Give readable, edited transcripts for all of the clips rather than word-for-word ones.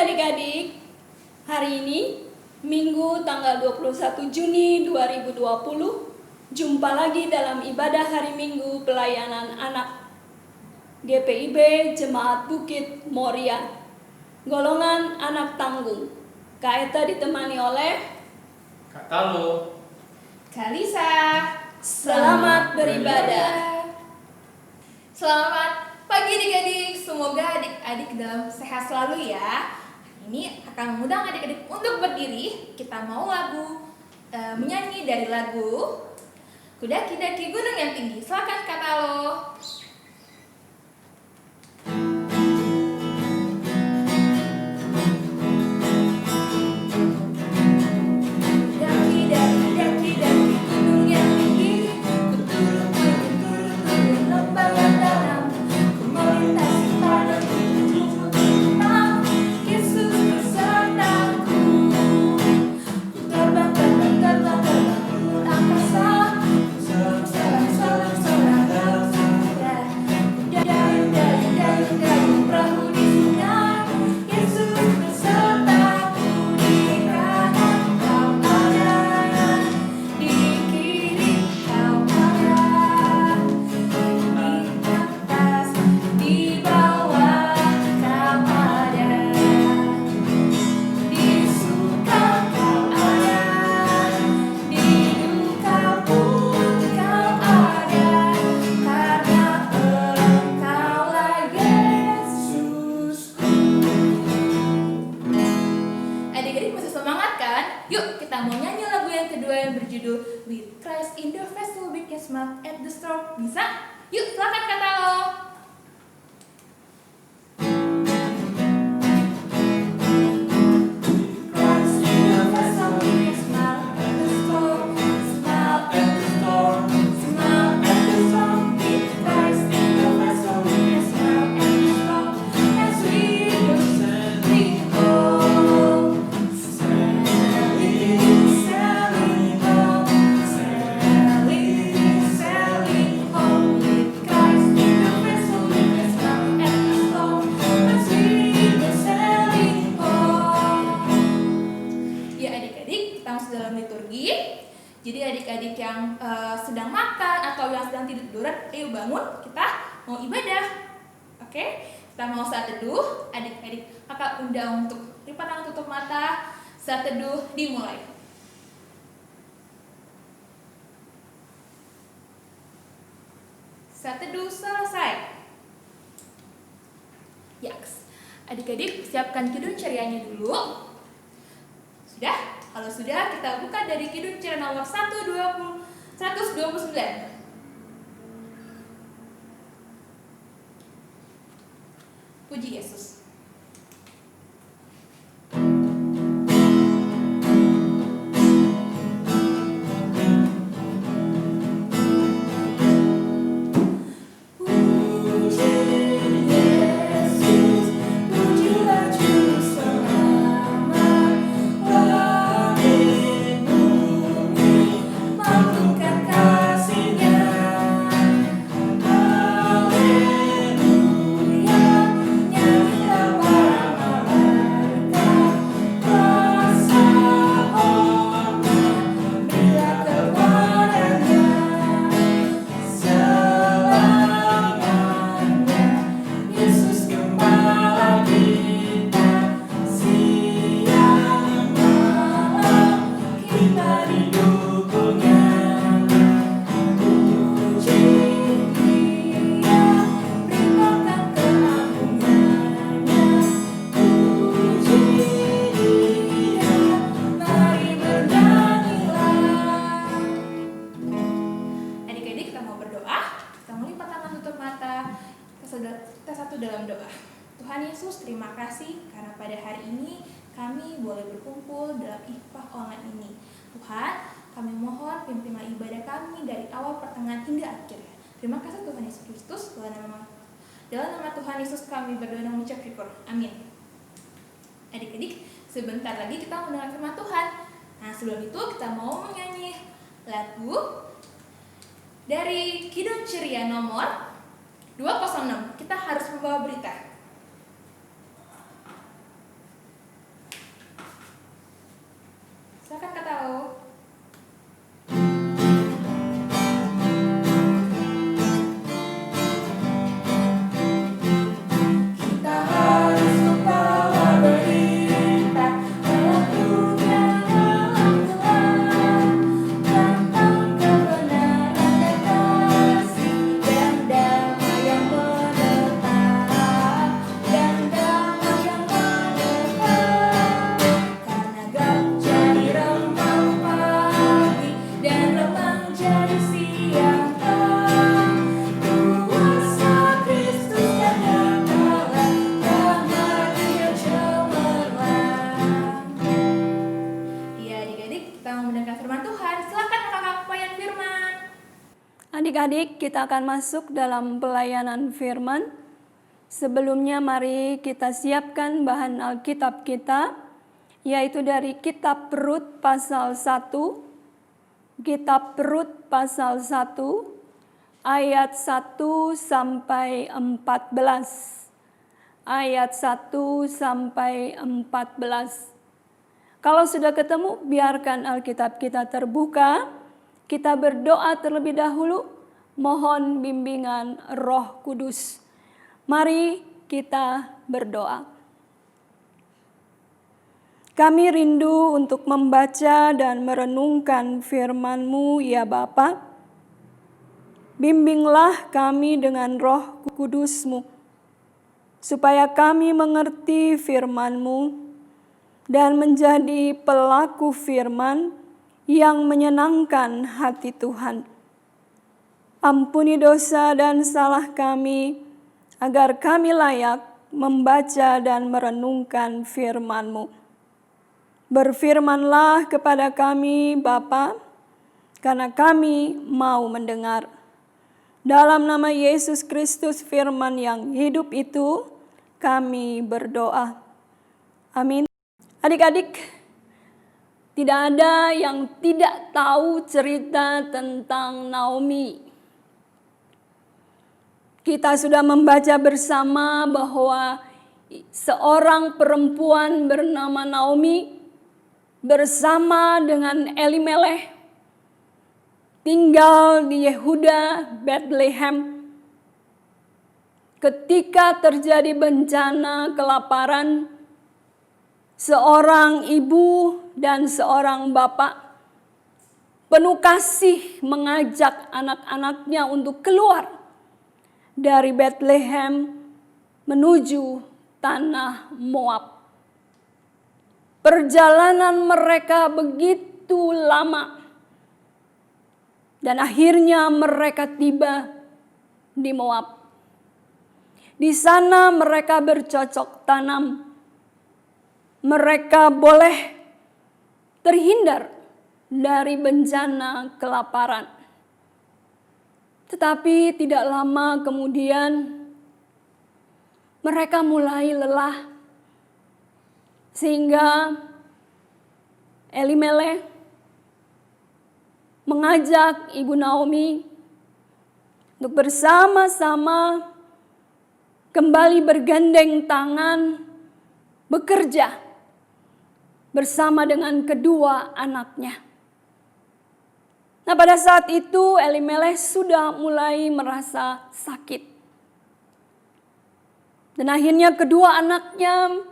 adik-adik, hari ini Minggu tanggal 21 Juni 2020, jumpa lagi dalam ibadah hari Minggu pelayanan anak GPIB Jemaat Bukit Moria, golongan anak tanggung. Kak Eta ditemani oleh Kak Talo, Kak Lisa. Selamat beribadah. Selamat pagi adik-adik, semoga adik-adik dalam sehat selalu ya. Ini akan mengundang adik-adik untuk berdiri. Kita mau menyanyi dari lagu Kudaki-daki Gunung yang Tinggi. Silakan Kak Talo. Yuk kita mau nyanyi lagu yang kedua yang berjudul With Christ in the Vessel We Can Smile at the Storm. Bisa? Yuk silakan Kak Talo. Jadi adik-adik yang sedang makan atau yang sedang tidur-tiduran, ayo bangun, kita mau ibadah. Oke? Kita mau saat teduh, adik-adik kakak undang untuk lipat tangan tutup mata. Saat teduh dimulai. Saat teduh selesai. Yaks. Adik-adik siapkan kidung cerianya dulu. Sudah? Kalau sudah, kita buka dari kidung ceria nomor 129. Puji Yesus. Kita satu dalam doa. Tuhan Yesus, terima kasih karena pada hari ini kami boleh berkumpul dalam ibadah online ini. Tuhan, kami mohon pimpinlah ibadah kami dari awal, pertengahan hingga akhir. Terima kasih Tuhan Yesus Kristus. Dalam nama Tuhan Yesus kami berdoa dan mengucap syukur. Amin. Adik-adik, sebentar lagi kita mendengar firman Tuhan. Nah, sebelum itu kita mau menyanyi lagu dari Kidung Ceria nomor 206. Kita harus membawa berita. Adik-adik, kita akan masuk dalam pelayanan firman. Sebelumnya mari kita siapkan bahan Alkitab kita, yaitu dari Kitab Rut pasal 1. Kitab Rut pasal 1 ayat 1 sampai 14. Ayat 1 sampai 14. Kalau sudah ketemu, biarkan Alkitab kita terbuka. Kita berdoa terlebih dahulu, mohon bimbingan Roh Kudus. Mari kita berdoa. Kami rindu untuk membaca dan merenungkan firman-Mu, ya Bapa. Bimbinglah kami dengan Roh Kudus-Mu, supaya kami mengerti firman-Mu dan menjadi pelaku firman yang menyenangkan hati Tuhan. Ampuni dosa dan salah kami, agar kami layak membaca dan merenungkan firman-Mu. Berfirmanlah kepada kami, Bapa, karena kami mau mendengar. Dalam nama Yesus Kristus, firman yang hidup itu, kami berdoa. Amin. Adik-adik, tidak ada yang tidak tahu cerita tentang Naomi. Kita sudah membaca bersama bahwa seorang perempuan bernama Naomi bersama dengan Elimelech tinggal di Yehuda, Bethlehem. Ketika terjadi bencana kelaparan, seorang ibu dan seorang bapak penuh kasih mengajak anak-anaknya untuk keluar dari Bethlehem menuju tanah Moab. Perjalanan mereka begitu lama dan akhirnya mereka tiba di Moab. Di sana mereka bercocok tanam. Mereka boleh terhindar dari bencana kelaparan. Tetapi tidak lama kemudian mereka mulai lelah, sehingga Elimelech mengajak Ibu Naomi untuk bersama-sama kembali bergandeng tangan bekerja bersama dengan kedua anaknya. Nah, pada saat itu Elimelech sudah mulai merasa sakit. Dan akhirnya kedua anaknya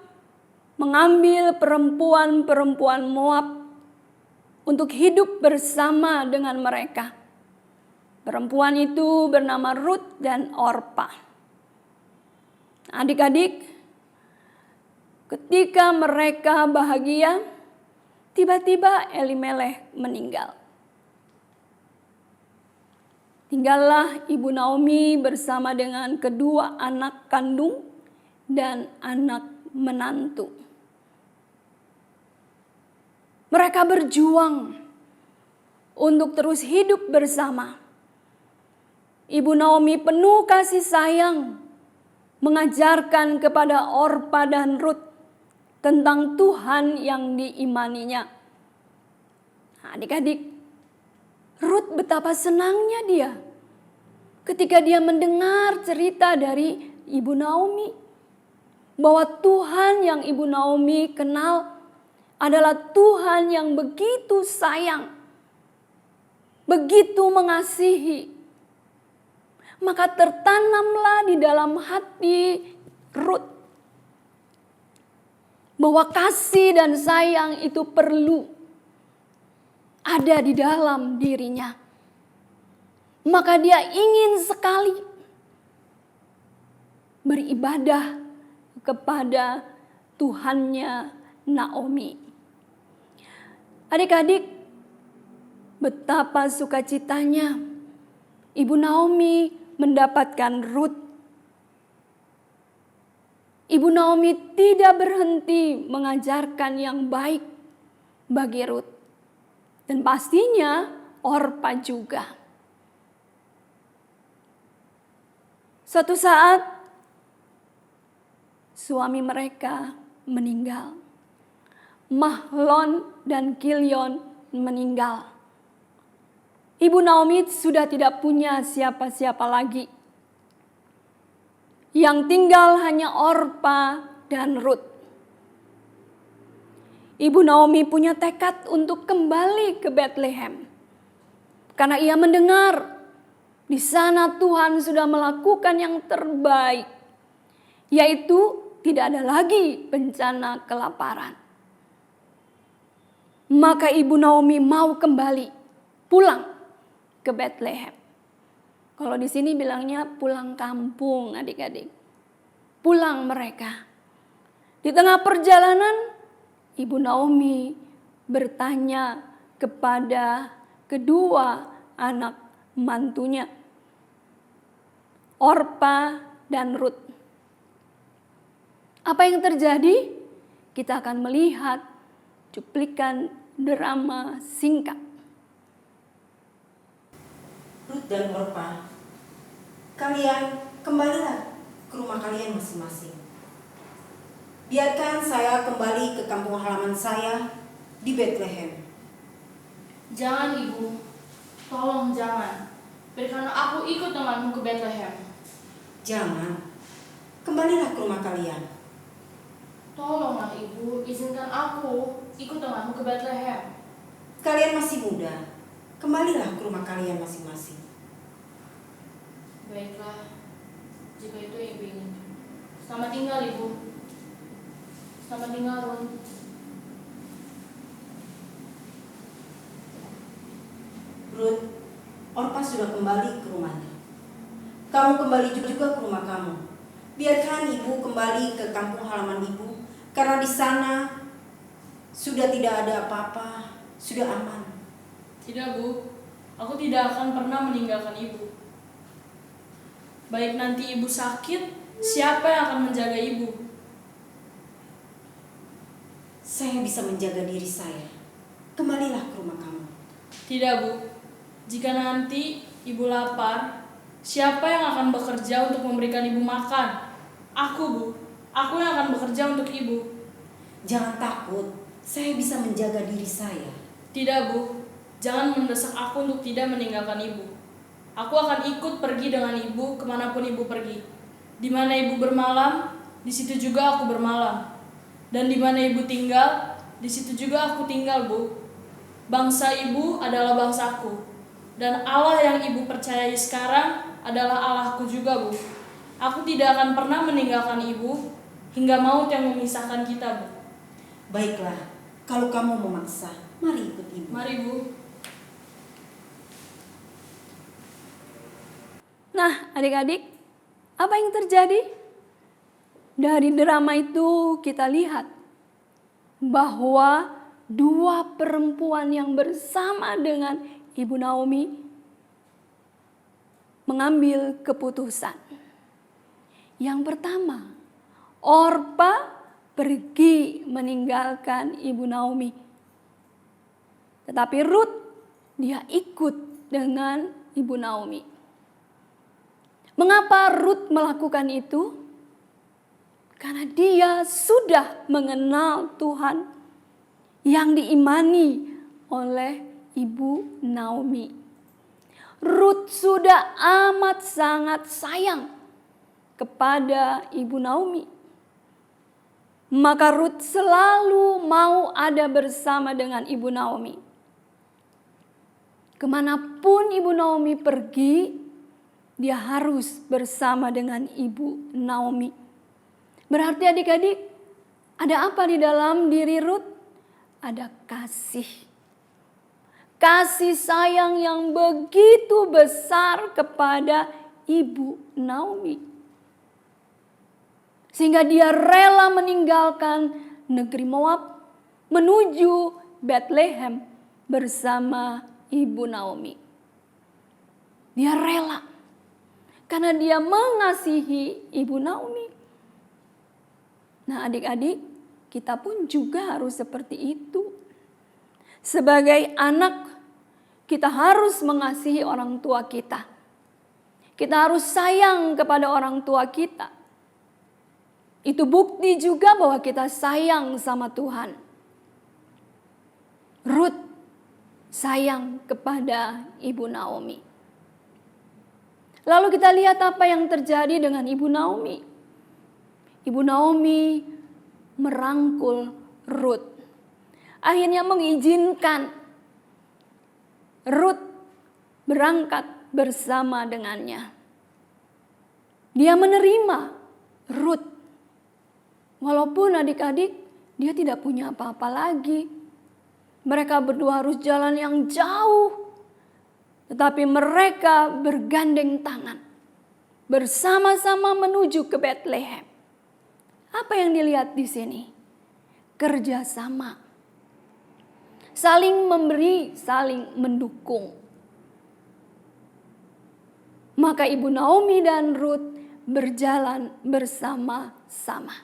mengambil perempuan-perempuan Moab untuk hidup bersama dengan mereka. Perempuan itu bernama Rut dan Orpa. Adik-adik, ketika mereka bahagia, tiba-tiba Elimelech meninggal. Tinggallah Ibu Naomi bersama dengan kedua anak kandung dan anak menantu. Mereka berjuang untuk terus hidup bersama. Ibu Naomi penuh kasih sayang mengajarkan kepada Orpa dan Rut tentang Tuhan yang diimaninya. Adik-adik, Rut betapa senangnya dia ketika dia mendengar cerita dari Ibu Naomi, bahwa Tuhan yang Ibu Naomi kenal adalah Tuhan yang begitu sayang, begitu mengasihi. Maka tertanamlah di dalam hati Rut bahwa kasih dan sayang itu perlu ada di dalam dirinya. Maka dia ingin sekali beribadah kepada Tuhannya Naomi. Adik-adik, betapa sukacitanya Ibu Naomi mendapatkan Rut. Ibu Naomi tidak berhenti mengajarkan yang baik bagi Rut. Dan pastinya Orpa juga. Suatu saat suami mereka meninggal. Mahlon dan Kilion meninggal. Ibu Naomi sudah tidak punya siapa-siapa lagi. Yang tinggal hanya Orpa dan Rut. Ibu Naomi punya tekad untuk kembali ke Bethlehem. Karena ia mendengar di sana Tuhan sudah melakukan yang terbaik. Yaitu tidak ada lagi bencana kelaparan. Maka Ibu Naomi mau kembali pulang ke Bethlehem. Kalau di sini bilangnya pulang kampung, adik-adik. Pulang mereka. Di tengah perjalanan, Ibu Naomi bertanya kepada kedua anak mantunya, Orpa dan Rut. Apa yang terjadi? Kita akan melihat cuplikan drama singkat. Rut dan Orpa, kalian kembalilah ke rumah kalian masing-masing. Biarkan saya kembali ke kampung halaman saya di Bethlehem. Jangan ibu, tolong jangan. Berikanlah aku ikut denganmu ke Bethlehem. Jangan, kembalilah ke rumah kalian. Tolonglah ibu, izinkan aku ikut denganmu ke Bethlehem. Kalian masih muda, kembalilah ke rumah kalian masing-masing. Baiklah, jika itu yang ibu ingin. Selamat tinggal ibu. Selamat tinggal Ron. Rut, Orpa sudah kembali ke rumahnya. Kamu kembali juga ke rumah kamu. Biarkan ibu kembali ke kampung halaman ibu, karena di sana sudah tidak ada apa-apa, sudah aman. Tidak bu, aku tidak akan pernah meninggalkan ibu. Baik nanti ibu sakit, siapa yang akan menjaga ibu? Saya bisa menjaga diri saya. Kembalilah ke rumah kamu. Tidak bu, jika nanti ibu lapar, siapa yang akan bekerja untuk memberikan ibu makan? Aku bu, aku yang akan bekerja untuk ibu. Jangan takut, saya bisa menjaga diri saya. Tidak bu, jangan mendesak aku untuk tidak meninggalkan ibu. Aku akan ikut pergi dengan ibu kemanapun ibu pergi. Di mana ibu bermalam, di situ juga aku bermalam. Dan di mana ibu tinggal, di situ juga aku tinggal bu. Bangsa ibu adalah bangsaku. Dan Allah yang ibu percayai sekarang adalah Allahku juga bu. Aku tidak akan pernah meninggalkan ibu hingga maut yang memisahkan kita bu. Baiklah, kalau kamu memaksa, mari ikut ibu. Mari bu. Nah, adik-adik, apa yang terjadi? Dari drama itu kita lihat bahwa dua perempuan yang bersama dengan Ibu Naomi mengambil keputusan. Yang pertama, Orpa pergi meninggalkan Ibu Naomi. Tetapi Rut, dia ikut dengan Ibu Naomi. Mengapa Rut melakukan itu? Karena dia sudah mengenal Tuhan yang diimani oleh Ibu Naomi. Rut sudah amat sangat sayang kepada Ibu Naomi. Maka Rut selalu mau ada bersama dengan Ibu Naomi. Kemanapun Ibu Naomi pergi, dia harus bersama dengan Ibu Naomi. Berarti adik-adik, ada apa di dalam diri Rut? Ada kasih. Kasih sayang yang begitu besar kepada Ibu Naomi. Sehingga dia rela meninggalkan negeri Moab menuju Bethlehem bersama Ibu Naomi. Dia rela karena dia mengasihi Ibu Naomi. Nah adik-adik, kita pun juga harus seperti itu. Sebagai anak, kita harus mengasihi orang tua kita. Kita harus sayang kepada orang tua kita. Itu bukti juga bahwa kita sayang sama Tuhan. Ruth sayang kepada Ibu Naomi. Lalu kita lihat apa yang terjadi dengan Ibu Naomi. Ibu Naomi merangkul Ruth. Akhirnya mengizinkan Ruth berangkat bersama dengannya. Dia menerima Ruth. Walaupun adik-adik dia tidak punya apa-apa lagi. Mereka berdua harus jalan yang jauh. Tetapi mereka bergandeng tangan. Bersama-sama menuju ke Bethlehem. Apa yang dilihat di sini? Kerjasama. Saling memberi, saling mendukung. Maka Ibu Naomi dan Ruth berjalan bersama-sama.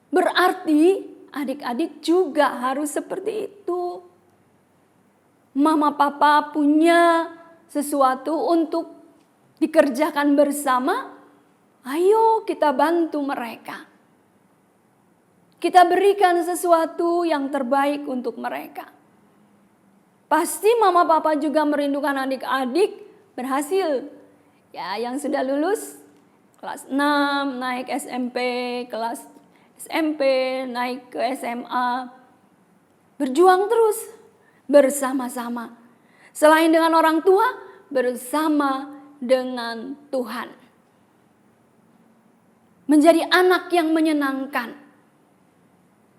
Berarti adik-adik juga harus seperti itu. Mama papa punya sesuatu untuk dikerjakan bersama. Ayo kita bantu mereka. Kita berikan sesuatu yang terbaik untuk mereka. Pasti mama papa juga merindukan adik-adik berhasil. Ya, yang sudah lulus kelas 6 naik SMP, kelas SMP naik ke SMA. Berjuang terus bersama-sama. Selain dengan orang tua, bersama dengan Tuhan. Menjadi anak yang menyenangkan.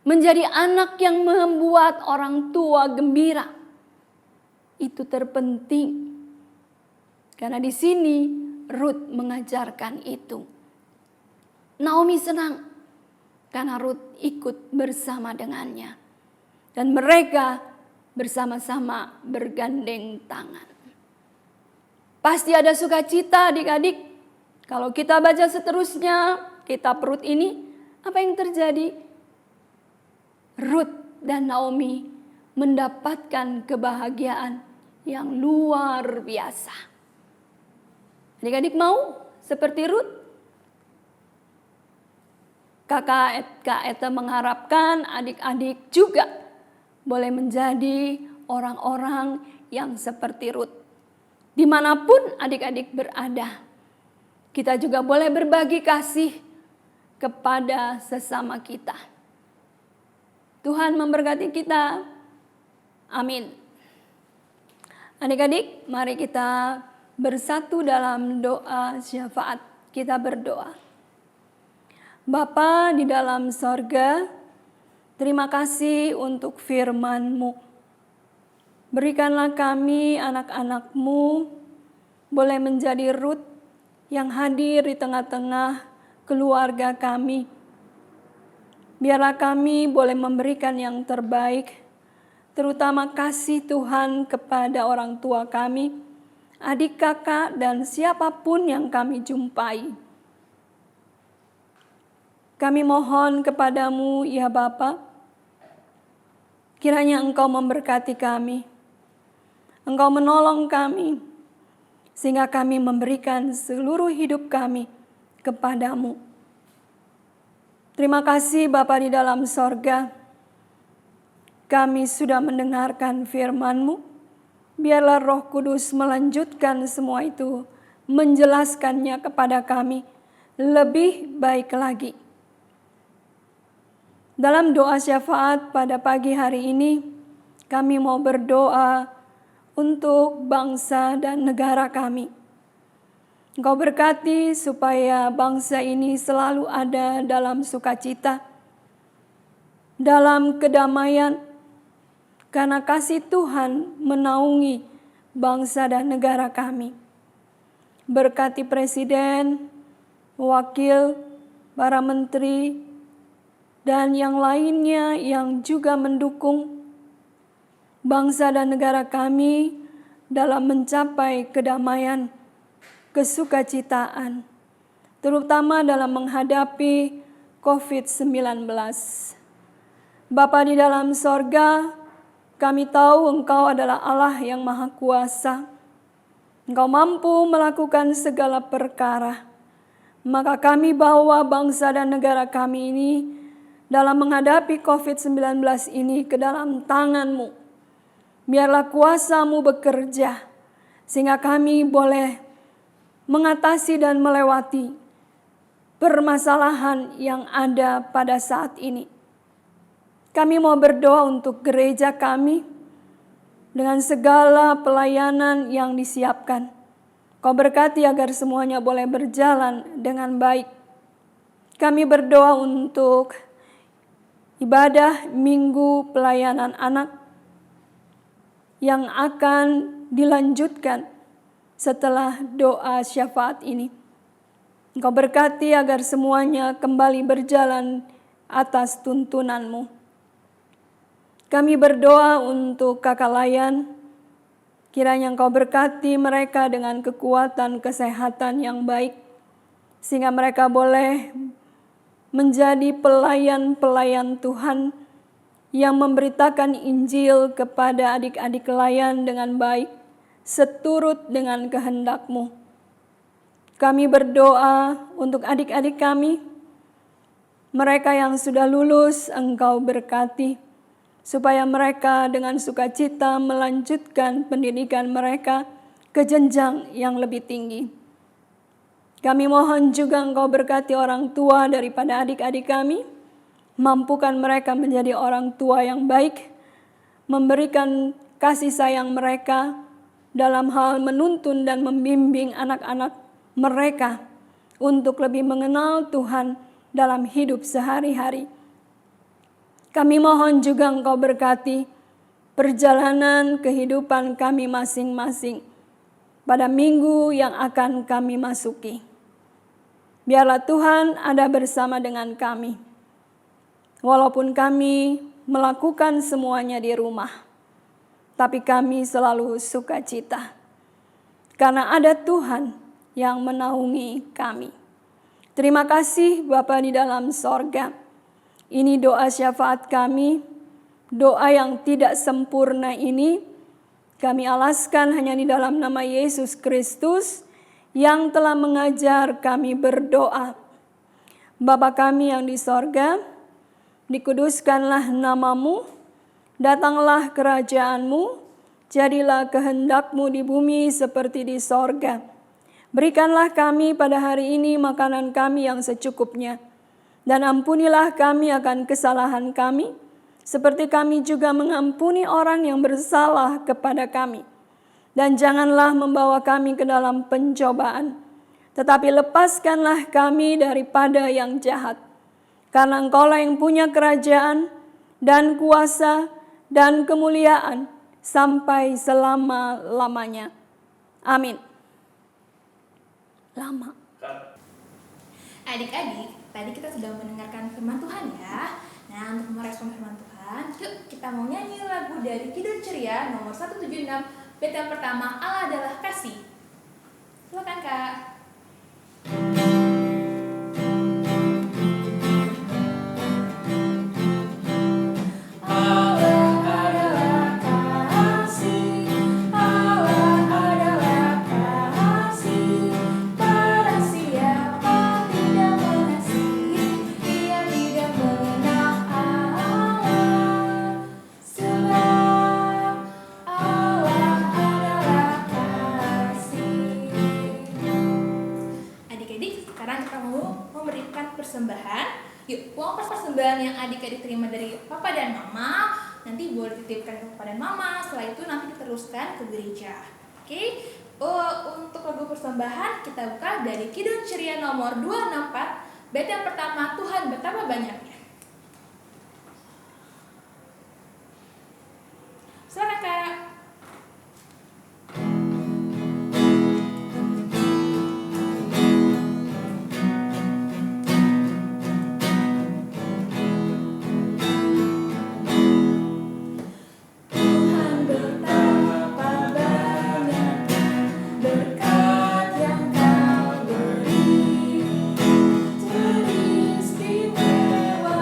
Menjadi anak yang membuat orang tua gembira. Itu terpenting. Karena di sini Ruth mengajarkan itu. Naomi senang karena Ruth ikut bersama dengannya. Dan mereka bersama-sama bergandeng tangan. Pasti ada sukacita adik-adik. Kalau kita baca seterusnya kitab Ruth ini, apa yang terjadi? Ruth dan Naomi mendapatkan kebahagiaan yang luar biasa. Adik-adik mau seperti Ruth? Kakak Eta mengharapkan adik-adik juga boleh menjadi orang-orang yang seperti Ruth. Dimanapun adik-adik berada, kita juga boleh berbagi kasih kepada sesama kita. Tuhan memberkati kita. Amin. Adik-adik, mari kita bersatu dalam doa syafaat. Kita berdoa. Bapa di dalam sorga, terima kasih untuk firman-Mu. Berikanlah kami anak-anak-Mu boleh menjadi Ruth yang hadir di tengah-tengah keluarga kami. Biarlah kami boleh memberikan yang terbaik, terutama kasih Tuhan kepada orang tua kami, adik kakak dan siapapun yang kami jumpai. Kami mohon kepadamu ya Bapa, kiranya Engkau memberkati kami, Engkau menolong kami, sehingga kami memberikan seluruh hidup kami kepadamu. Terima kasih Bapa di dalam sorga, kami sudah mendengarkan firman-Mu. Biarlah Roh Kudus melanjutkan semua itu, menjelaskannya kepada kami lebih baik lagi. Dalam doa syafaat pada pagi hari ini, kami mau berdoa untuk bangsa dan negara kami. Engkau berkati supaya bangsa ini selalu ada dalam sukacita, dalam kedamaian, karena kasih Tuhan menaungi bangsa dan negara kami. Berkati presiden, wakil, para menteri, dan yang lainnya yang juga mendukung bangsa dan negara kami dalam mencapai kedamaian, kesukacitaan, terutama dalam menghadapi COVID-19. Bapa di dalam sorga, kami tahu Engkau adalah Allah yang Maha Kuasa. Engkau mampu melakukan segala perkara. Maka kami bawa bangsa dan negara kami ini dalam menghadapi COVID-19 ini ke dalam tangan-Mu. Biarlah kuasa-Mu bekerja sehingga kami boleh mengatasi dan melewati permasalahan yang ada pada saat ini. Kami mau berdoa untuk gereja kami dengan segala pelayanan yang disiapkan. Kau berkati agar semuanya boleh berjalan dengan baik. Kami berdoa untuk ibadah Minggu Pelayanan Anak yang akan dilanjutkan setelah doa syafaat ini. Engkau berkati agar semuanya kembali berjalan atas tuntunan-Mu. Kami berdoa untuk kakak layan, kiranya Engkau berkati mereka dengan kekuatan kesehatan yang baik, sehingga mereka boleh menjadi pelayan-pelayan Tuhan yang memberitakan Injil kepada adik-adik layan dengan baik, seturut dengan kehendak-Mu. Kami berdoa untuk adik-adik kami, mereka yang sudah lulus Engkau berkati, supaya mereka dengan sukacita melanjutkan pendidikan mereka ke jenjang yang lebih tinggi. Kami mohon juga Engkau berkati orang tua daripada adik-adik kami, mampukan mereka menjadi orang tua yang baik, memberikan kasih sayang mereka dalam hal menuntun dan membimbing anak-anak mereka untuk lebih mengenal Tuhan dalam hidup sehari-hari. Kami mohon juga Engkau berkati perjalanan kehidupan kami masing-masing pada minggu yang akan kami masuki. Biarlah Tuhan ada bersama dengan kami. Walaupun kami melakukan semuanya di rumah, tapi kami selalu sukacita. Karena ada Tuhan yang menaungi kami. Terima kasih Bapa di dalam sorga. Ini doa syafaat kami, doa yang tidak sempurna ini kami alaskan hanya di dalam nama Yesus Kristus yang telah mengajar kami berdoa. Bapa kami yang di sorga, dikuduskanlah nama-Mu, datanglah kerajaan-Mu, jadilah kehendak-Mu di bumi seperti di sorga. Berikanlah kami pada hari ini makanan kami yang secukupnya. Dan ampunilah kami akan kesalahan kami, seperti kami juga mengampuni orang yang bersalah kepada kami. Dan janganlah membawa kami ke dalam pencobaan, tetapi lepaskanlah kami daripada yang jahat. Karena Engkaulah yang punya kerajaan dan kuasa dan kemuliaan sampai selama-lamanya. Amin. Lama. Adik-adik, tadi kita sudah mendengarkan firman Tuhan ya. Nah, untuk merespon firman Tuhan, yuk kita mau nyanyi lagu dari Kidung Ceria nomor 176, bait yang pertama, Allah adalah kasih. Silakan Kak. Persembahan. Yuk, uang persembahan yang adik-adik terima dari papa dan mama nanti boleh dititipkan ke papa dan mama. Setelah itu nanti diteruskan ke gereja. Oke. Untuk lagu persembahan kita buka dari Kidung Ceria nomor 264, bait yang pertama, Tuhan betapa banyaknya. Silakan Kak. Istimewa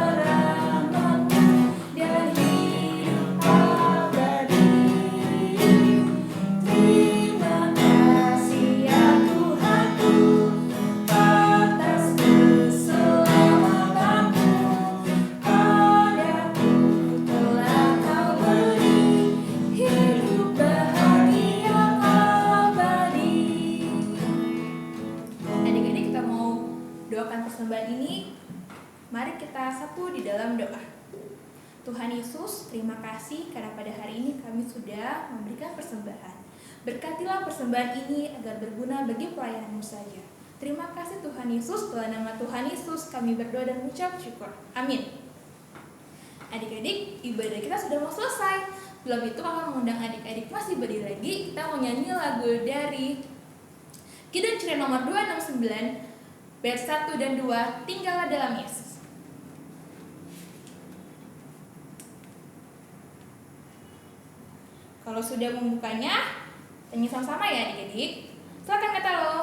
mempersembahkan persembahan ini, mari kita satu di dalam doa. Tuhan Yesus, terima kasih karena pada hari ini kami sudah memberikan persembahan. Berkatilah persembahan ini agar berguna bagi pelayanan-Mu saja. Terima kasih Tuhan Yesus, dalam nama Tuhan Yesus kami berdoa dan mengucap syukur. Amin. Adik-adik, ibadah kita sudah mau selesai. Belum itu kakak mengundang adik-adik masih berdiri lagi. Kita mau nyanyi lagu dari Kidung Ceria nomor 269, bait 1 dan 2, Tinggallah dalam Yesus. Kalau sudah membukanya, nyanyi sama-sama ya adik-adik. Silakan kata lo.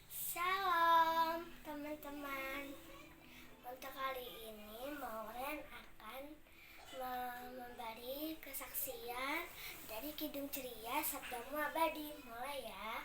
Shalom teman-teman. Untuk kali ini Maureen akan memberi kesaksian dari Kidung Ceria Sabdamu Abadi. Mulai ya.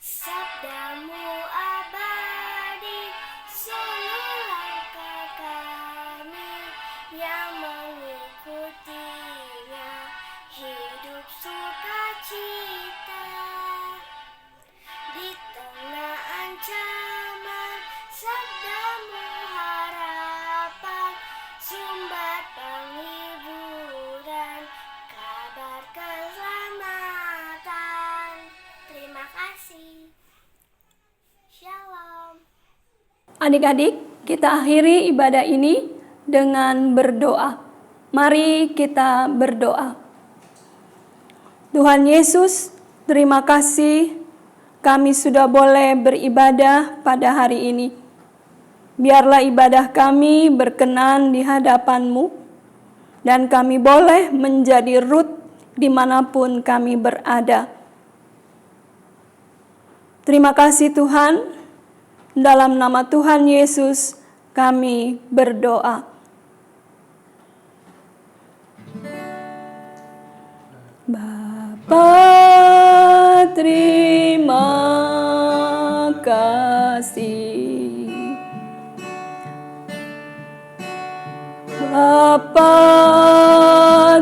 Sabdamu abadi, sungguh langkah kami yang mengikutinya, hidup sukacita di tengah ancaman. Sabdamu harapan, sumber penghiburan, kabar keselamatan. Terima kasih. Shalom. Adik-adik, kita akhiri ibadah ini dengan berdoa. Mari kita berdoa. Tuhan Yesus, terima kasih kami sudah boleh beribadah pada hari ini. Biarlah ibadah kami berkenan di hadapan-Mu, dan kami boleh menjadi Rut dimanapun kami berada. Terima kasih Tuhan, dalam nama Tuhan Yesus kami berdoa. Bapa, terima kasih. Bapa,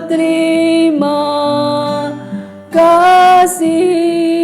terima kasih.